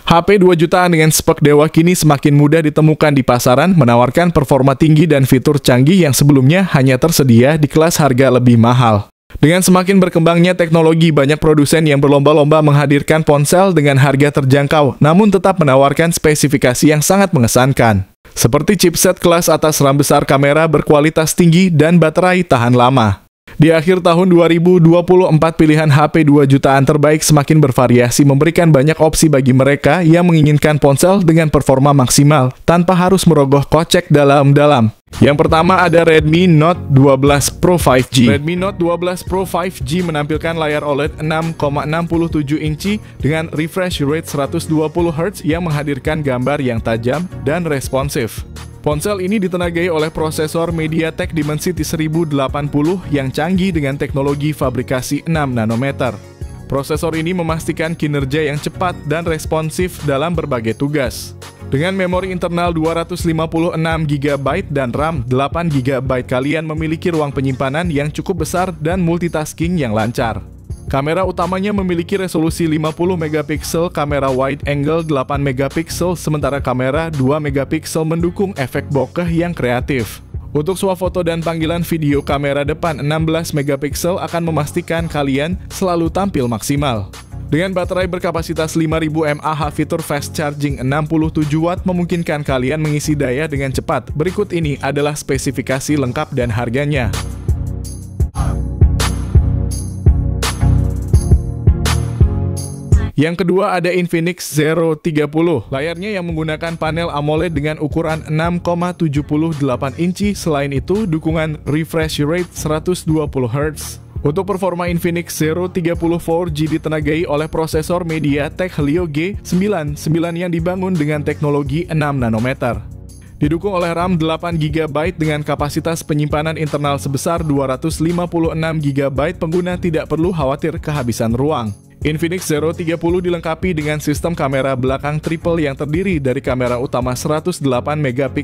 HP 2 jutaan dengan spek dewa kini semakin mudah ditemukan di pasaran, menawarkan performa tinggi dan fitur canggih yang sebelumnya hanya tersedia di kelas harga lebih mahal. Dengan semakin berkembangnya teknologi, banyak produsen yang berlomba-lomba menghadirkan ponsel dengan harga terjangkau, namun tetap menawarkan spesifikasi yang sangat mengesankan. Seperti chipset kelas atas, RAM besar, kamera berkualitas tinggi, dan baterai tahan lama. Di akhir tahun 2024, pilihan HP 2 jutaan terbaik semakin bervariasi, memberikan banyak opsi bagi mereka yang menginginkan ponsel dengan performa maksimal, tanpa harus merogoh kocek dalam-dalam. Yang pertama ada Redmi Note 12 Pro 5G. Redmi Note 12 Pro 5G menampilkan layar OLED 6,67 inci dengan refresh rate 120Hz yang menghadirkan gambar yang tajam dan responsif. Ponsel ini ditenagai oleh prosesor MediaTek Dimensity 1080 yang canggih dengan teknologi fabrikasi 6 nanometer. Prosesor ini memastikan kinerja yang cepat dan responsif dalam berbagai tugas. Dengan memori internal 256GB dan RAM 8GB, kalian memiliki ruang penyimpanan yang cukup besar dan multitasking yang lancar. Kamera utamanya memiliki resolusi 50MP, kamera wide angle 8MP, sementara kamera 2MP mendukung efek bokeh yang kreatif. Untuk swafoto dan panggilan video, kamera depan 16MP akan memastikan kalian selalu tampil maksimal. Dengan baterai berkapasitas 5000 mAh, fitur fast charging 67W memungkinkan kalian mengisi daya dengan cepat. Berikut ini adalah spesifikasi lengkap dan harganya. Yang kedua ada Infinix Zero 30. Layarnya yang menggunakan panel AMOLED dengan ukuran 6,78 inci. Selain itu, dukungan refresh rate 120Hz. Untuk performa, Infinix Zero 30 4G ditenagai oleh prosesor MediaTek Helio G99 yang dibangun dengan teknologi 6 nanometer. Didukung oleh RAM 8GB dengan kapasitas penyimpanan internal sebesar 256GB, pengguna tidak perlu khawatir kehabisan ruang. Infinix Zero 30 dilengkapi dengan sistem kamera belakang triple yang terdiri dari kamera utama 108MP,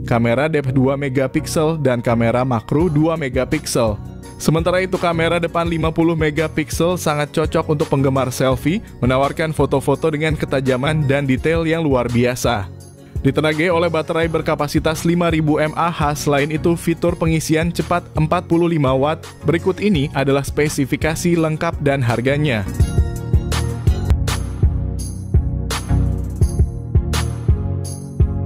kamera depth 2MP, dan kamera makro 2MP. Sementara itu, kamera depan 50MP sangat cocok untuk penggemar selfie, menawarkan foto-foto dengan ketajaman dan detail yang luar biasa. Ditenagai oleh baterai berkapasitas 5000 mAh, selain itu fitur pengisian cepat 45W. Berikut ini adalah spesifikasi lengkap dan harganya.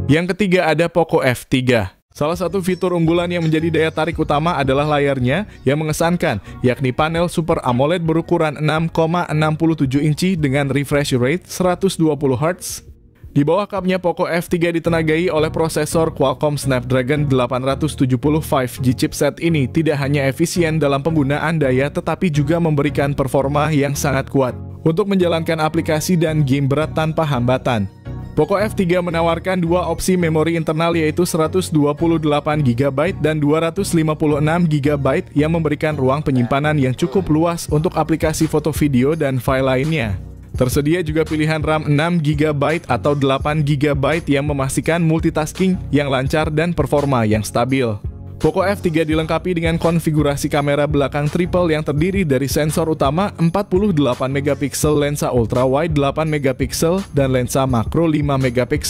Yang ketiga ada Poco F3. Salah satu fitur unggulan yang menjadi daya tarik utama adalah layarnya yang mengesankan, yakni panel Super AMOLED berukuran 6,67 inci dengan refresh rate 120Hz. Di bawah kapnya, Poco F3 ditenagai oleh prosesor Qualcomm Snapdragon 870 5G. Chipset ini tidak hanya efisien dalam penggunaan daya, tetapi juga memberikan performa yang sangat kuat untuk menjalankan aplikasi dan game berat tanpa hambatan. Poco F3 menawarkan dua opsi memori internal, yaitu 128GB dan 256GB yang memberikan ruang penyimpanan yang cukup luas untuk aplikasi foto, video, dan file lainnya. Tersedia juga pilihan RAM 6GB atau 8GB yang memastikan multitasking yang lancar dan performa yang stabil. Poco F3 dilengkapi dengan konfigurasi kamera belakang triple yang terdiri dari sensor utama 48MP, lensa ultrawide 8MP, dan lensa makro 5MP.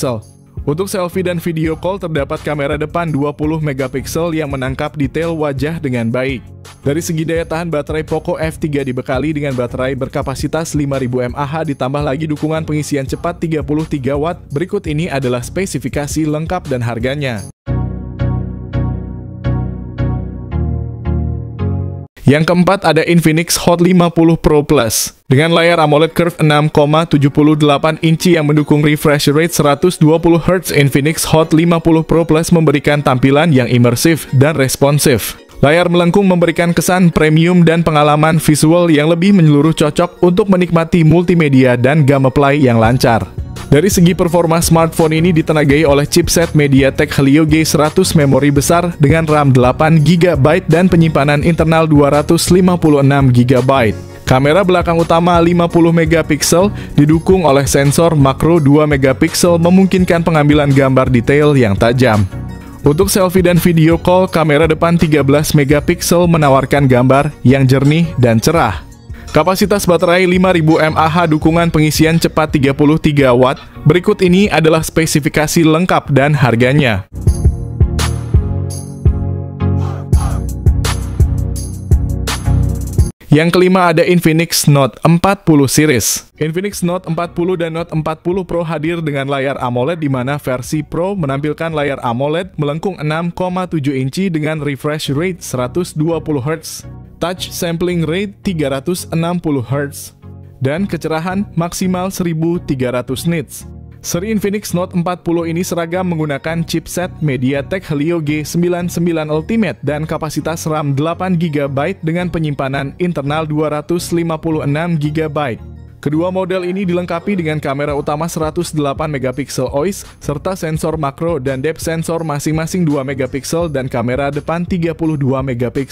Untuk selfie dan video call, terdapat kamera depan 20MP yang menangkap detail wajah dengan baik. Dari segi daya tahan baterai, Poco F3 dibekali dengan baterai berkapasitas 5000 mAh ditambah lagi dukungan pengisian cepat 33W. Berikut ini adalah spesifikasi lengkap dan harganya. Yang keempat ada Infinix Hot 50 Pro Plus. Dengan layar AMOLED Curve 6,78 inci yang mendukung refresh rate 120Hz, Infinix Hot 50 Pro Plus memberikan tampilan yang imersif dan responsif. Layar melengkung memberikan kesan premium dan pengalaman visual yang lebih menyeluruh, cocok untuk menikmati multimedia dan gameplay yang lancar. Dari segi performa, smartphone ini ditenagai oleh chipset MediaTek Helio G100, memori besar dengan RAM 8GB dan penyimpanan internal 256GB. Kamera belakang utama 50MP didukung oleh sensor makro 2MP memungkinkan pengambilan gambar detail yang tajam. Untuk selfie dan video call, kamera depan 13MP menawarkan gambar yang jernih dan cerah. Kapasitas baterai 5000 mAh dukungan pengisian cepat 33 Watt. Berikut ini adalah spesifikasi lengkap dan harganya. Yang kelima ada Infinix Note 40 series. Infinix Note 40 dan Note 40 Pro hadir dengan layar AMOLED di mana versi Pro menampilkan layar AMOLED melengkung 6,7 inci dengan refresh rate 120 Hz, touch sampling rate 360 Hz, dan kecerahan maksimal 1300 nits. Seri Infinix Note 40 ini seragam menggunakan chipset MediaTek Helio G99 Ultimate dan kapasitas RAM 8GB dengan penyimpanan internal 256GB. Kedua model ini dilengkapi dengan kamera utama 108MP OIS serta sensor makro dan depth sensor masing-masing 2MP dan kamera depan 32MP.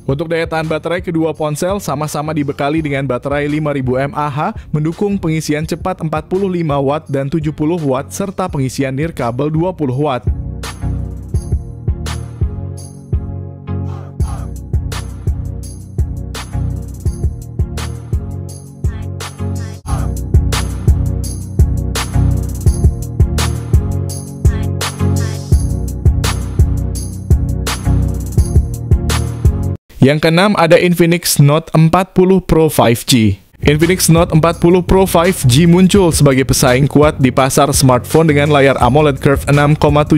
Untuk daya tahan baterai, kedua ponsel sama-sama dibekali dengan baterai 5000 mAh, mendukung pengisian cepat 45 Watt dan 70 Watt, serta pengisian nirkabel 20 Watt. Yang keenam ada Infinix Note 40 Pro 5G. Infinix Note 40 Pro 5G muncul sebagai pesaing kuat di pasar smartphone dengan layar AMOLED Curve 6,78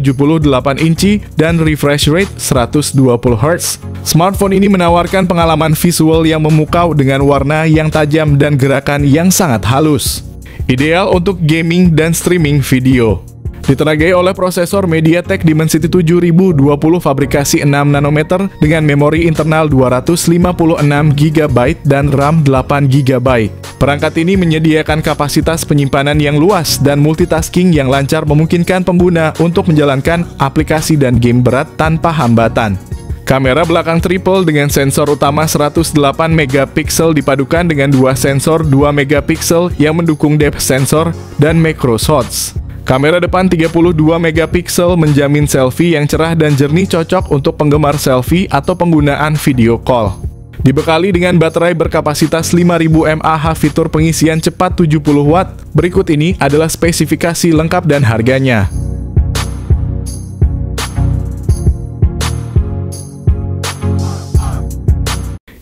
inci dan refresh rate 120 Hz. Smartphone ini menawarkan pengalaman visual yang memukau dengan warna yang tajam dan gerakan yang sangat halus. Ideal untuk gaming dan streaming video. Ditenagai oleh prosesor MediaTek Dimensity 7020 fabrikasi 6 nanometer dengan memori internal 256GB dan RAM 8GB. Perangkat ini menyediakan kapasitas penyimpanan yang luas dan multitasking yang lancar memungkinkan pengguna untuk menjalankan aplikasi dan game berat tanpa hambatan. Kamera belakang triple dengan sensor utama 108MP dipadukan dengan dua sensor 2MP yang mendukung depth sensor dan macro shots. Kamera depan 32MP menjamin selfie yang cerah dan jernih, cocok untuk penggemar selfie atau penggunaan video call. Dibekali dengan baterai berkapasitas 5000 mAh fitur pengisian cepat 70 Watt. Berikut ini adalah spesifikasi lengkap dan harganya.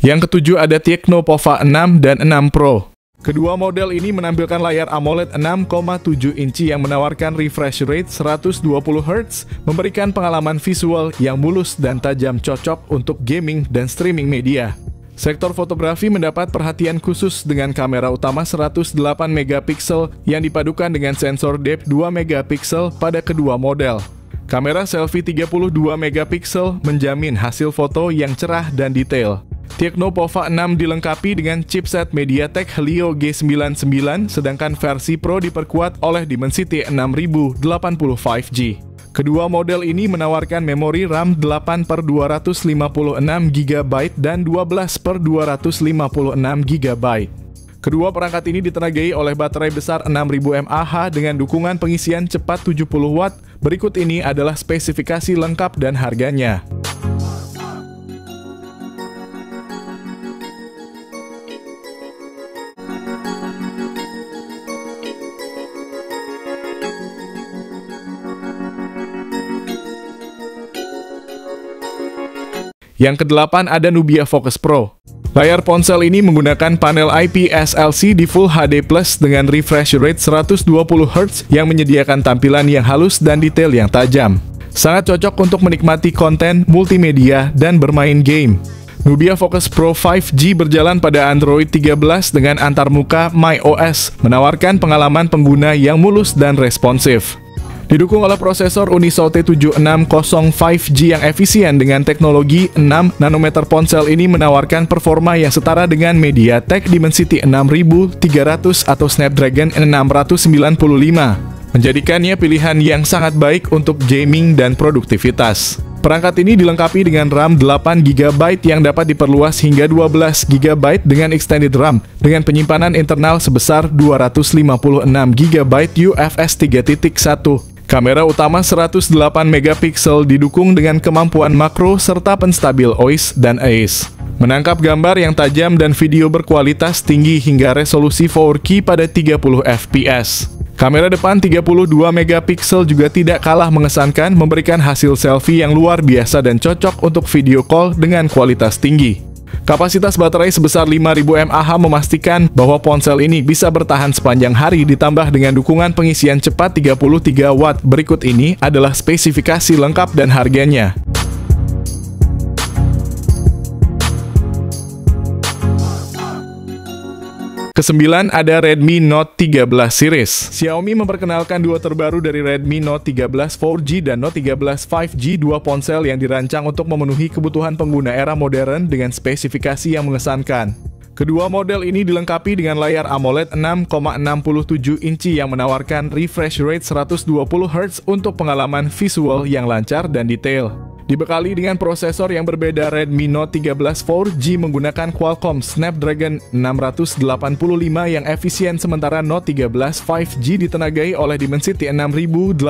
Yang ketujuh ada Tecno Pova 6 dan 6 Pro. Kedua model ini menampilkan layar AMOLED 6,7 inci yang menawarkan refresh rate 120 Hz, memberikan pengalaman visual yang mulus dan tajam, cocok untuk gaming dan streaming media. Sektor fotografi mendapat perhatian khusus dengan kamera utama 108MP yang dipadukan dengan sensor depth 2MP pada kedua model. Kamera selfie 32MP menjamin hasil foto yang cerah dan detail. Tecno Pova 6 dilengkapi dengan chipset MediaTek Helio G99, sedangkan versi Pro diperkuat oleh Dimensity 6080 5G. Kedua model ini menawarkan memori RAM 8/256GB dan 12/256GB. Kedua perangkat ini ditenagai oleh baterai besar 6000 mAh dengan dukungan pengisian cepat 70 Watt. Berikut ini adalah spesifikasi lengkap dan harganya. Yang kedelapan ada Nubia Focus Pro. Layar ponsel ini menggunakan panel IPS LCD Full HD Plus dengan refresh rate 120 Hz yang menyediakan tampilan yang halus dan detail yang tajam. Sangat cocok untuk menikmati konten, multimedia, dan bermain game. Nubia Focus Pro 5G berjalan pada Android 13 dengan antarmuka MyOS, menawarkan pengalaman pengguna yang mulus dan responsif. Didukung oleh prosesor Uniso T7605 5G yang efisien dengan teknologi 6 nanometer, ponsel ini menawarkan performa yang setara dengan MediaTek Dimensity 6300 atau Snapdragon 695, menjadikannya pilihan yang sangat baik untuk gaming dan produktivitas. Perangkat ini dilengkapi dengan RAM 8GB yang dapat diperluas hingga 12GB dengan extended RAM dengan penyimpanan internal sebesar 256GB UFS 3.1. Kamera utama 108MP didukung dengan kemampuan makro serta penstabil OIS dan AIS. menangkap gambar yang tajam dan video berkualitas tinggi hingga resolusi 4K pada 30 fps. Kamera depan 32 megapiksel juga tidak kalah mengesankan, memberikan hasil selfie yang luar biasa dan cocok untuk video call dengan kualitas tinggi. Kapasitas baterai sebesar 5000 mAh memastikan bahwa ponsel ini bisa bertahan sepanjang hari, ditambah dengan dukungan pengisian cepat 33 Watt. Berikut ini adalah spesifikasi lengkap dan harganya. Kesembilan, ada Redmi Note 13 series. Xiaomi memperkenalkan duo terbaru dari Redmi Note 13 4G dan Note 13 5G, dua ponsel yang dirancang untuk memenuhi kebutuhan pengguna era modern dengan spesifikasi yang mengesankan. Kedua model ini dilengkapi dengan layar AMOLED 6,67 inci yang menawarkan refresh rate 120 Hz untuk pengalaman visual yang lancar dan detail. Dibekali dengan prosesor yang berbeda, Redmi Note 13 4G menggunakan Qualcomm Snapdragon 685 yang efisien, sementara Note 13 5G ditenagai oleh Dimensity 6080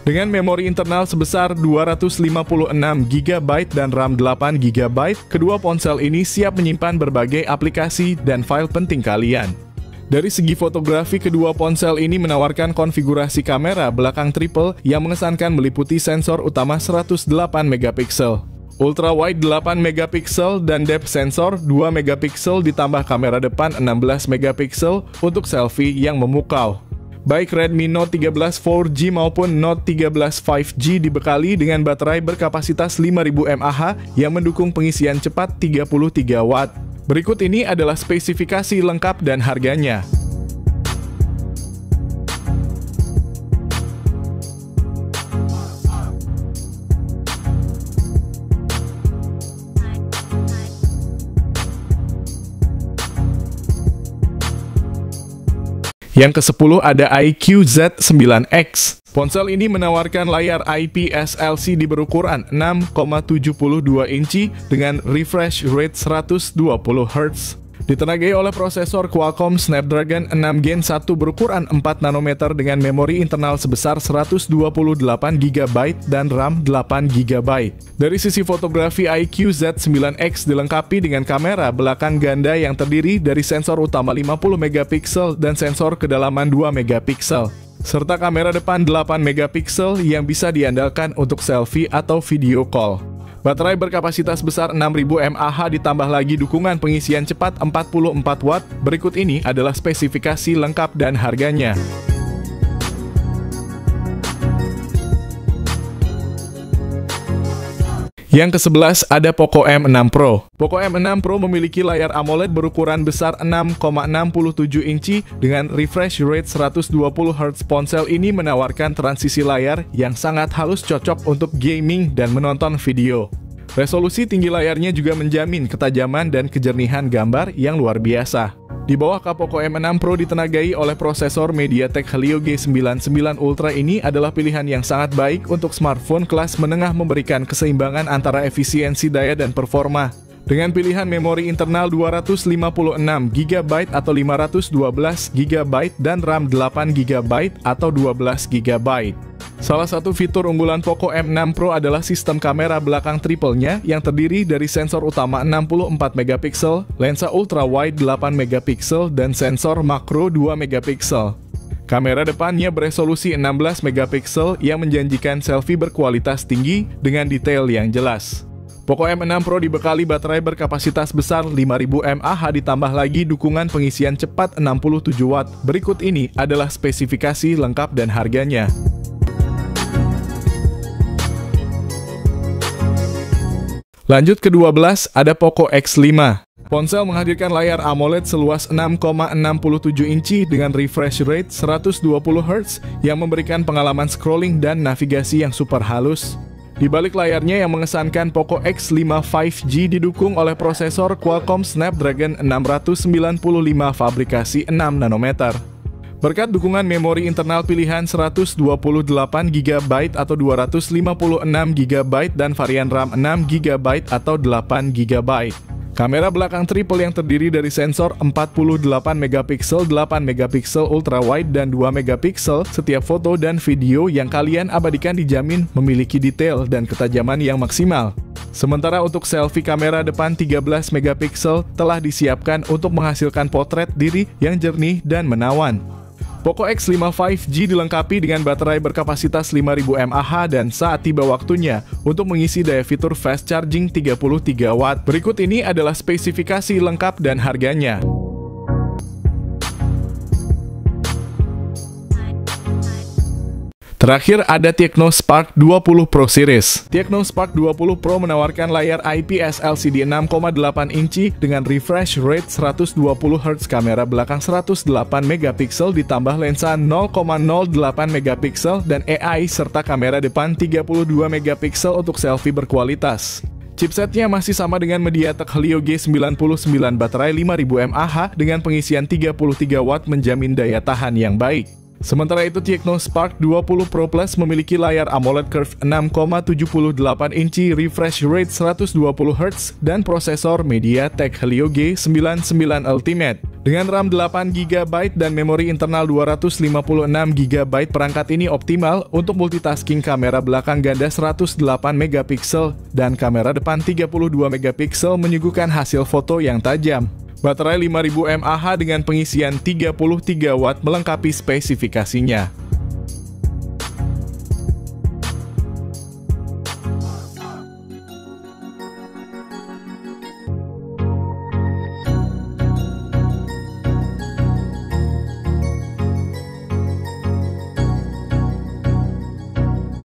dengan memori internal sebesar 256 GB dan RAM 8 GB. Kedua ponsel ini siap menyimpan berbagai aplikasi dan file penting kalian. Dari segi fotografi, kedua ponsel ini menawarkan konfigurasi kamera belakang triple yang mengesankan meliputi sensor utama 108 megapiksel, ultra wide 8 megapiksel, dan depth sensor 2 megapiksel ditambah kamera depan 16 megapiksel untuk selfie yang memukau. Baik Redmi Note 13 4G maupun Note 13 5G dibekali dengan baterai berkapasitas 5000 mAh yang mendukung pengisian cepat 33 Watt. Berikut ini adalah spesifikasi lengkap dan harganya. Yang ke-10 ada iQOO Z9X. Ponsel ini menawarkan layar IPS LCD berukuran 6,72 inci dengan refresh rate 120 Hz. Ditenagai oleh prosesor Qualcomm Snapdragon 6 Gen 1 berukuran 4 nanometer dengan memori internal sebesar 128 GB dan RAM 8 GB. Dari sisi fotografi, iQOO Z9X dilengkapi dengan kamera belakang ganda yang terdiri dari sensor utama 50 megapiksel dan sensor kedalaman 2 megapiksel, serta kamera depan 8 megapiksel yang bisa diandalkan untuk selfie atau video call. Baterai berkapasitas besar 6000 mAh ditambah lagi dukungan pengisian cepat 44 Watt. Berikut ini adalah spesifikasi lengkap dan harganya. Yang ke-11 ada Poco M6 Pro. Poco M6 Pro memiliki layar AMOLED berukuran besar 6,67 inci dengan refresh rate 120 Hz. Ponsel ini menawarkan transisi layar yang sangat halus, cocok untuk gaming dan menonton video. Resolusi tinggi layarnya juga menjamin ketajaman dan kejernihan gambar yang luar biasa. Di bawah Poco M6 Pro ditenagai oleh prosesor MediaTek Helio G99 Ultra. Ini adalah pilihan yang sangat baik untuk smartphone kelas menengah, memberikan keseimbangan antara efisiensi daya dan performa. Dengan pilihan memori internal 256 GB atau 512 GB dan RAM 8 GB atau 12 GB. Salah satu fitur unggulan Poco M6 Pro adalah sistem kamera belakang triple-nya yang terdiri dari sensor utama 64 megapiksel, lensa ultra wide 8 megapiksel, dan sensor makro 2 megapiksel. Kamera depannya beresolusi 16 megapiksel yang menjanjikan selfie berkualitas tinggi dengan detail yang jelas. Poco M6 Pro dibekali baterai berkapasitas besar 5000 mAh ditambah lagi dukungan pengisian cepat 67 Watt. Berikut ini adalah spesifikasi lengkap dan harganya. Lanjut ke-12, ada Poco X5. Ponsel menghadirkan layar AMOLED seluas 6,67 inci dengan refresh rate 120 Hz yang memberikan pengalaman scrolling dan navigasi yang super halus. Di balik layarnya yang mengesankan, Poco X5 5G didukung oleh prosesor Qualcomm Snapdragon 695 fabrikasi 6 nanometer. Berkat dukungan memori internal pilihan 128 GB atau 256 GB dan varian RAM 6 GB atau 8 GB. Kamera belakang triple yang terdiri dari sensor 48 megapiksel, 8 megapiksel ultrawide, dan 2 megapiksel. Setiap foto dan video yang kalian abadikan dijamin memiliki detail dan ketajaman yang maksimal. Sementara untuk selfie, kamera depan 13 megapiksel telah disiapkan untuk menghasilkan potret diri yang jernih dan menawan. Poco X5 5G dilengkapi dengan baterai berkapasitas 5000 mAh dan saat tiba waktunya untuk mengisi daya fitur fast charging 33 watt. Berikut ini adalah spesifikasi lengkap dan harganya. Terakhir ada Tecno Spark 20 Pro Series. Tecno Spark 20 Pro menawarkan layar IPS LCD 6,8 inci dengan refresh rate 120 Hz, kamera belakang 108 megapiksel ditambah lensa 0,08 megapiksel dan AI, serta kamera depan 32 megapiksel untuk selfie berkualitas. Chipsetnya masih sama dengan MediaTek Helio G99, baterai 5000 mAh dengan pengisian 33 watt menjamin daya tahan yang baik. Sementara itu, Tecno Spark 20 Pro Plus memiliki layar AMOLED Curve 6,78 inci, refresh rate 120 Hz, dan prosesor MediaTek Helio G99 Ultimate. Dengan RAM 8GB dan memori internal 256GB, perangkat ini optimal untuk multitasking. Kamera belakang ganda 108 megapiksel dan kamera depan 32 megapiksel menyuguhkan hasil foto yang tajam. Baterai 5000 mAh dengan pengisian 33 watt melengkapi spesifikasinya.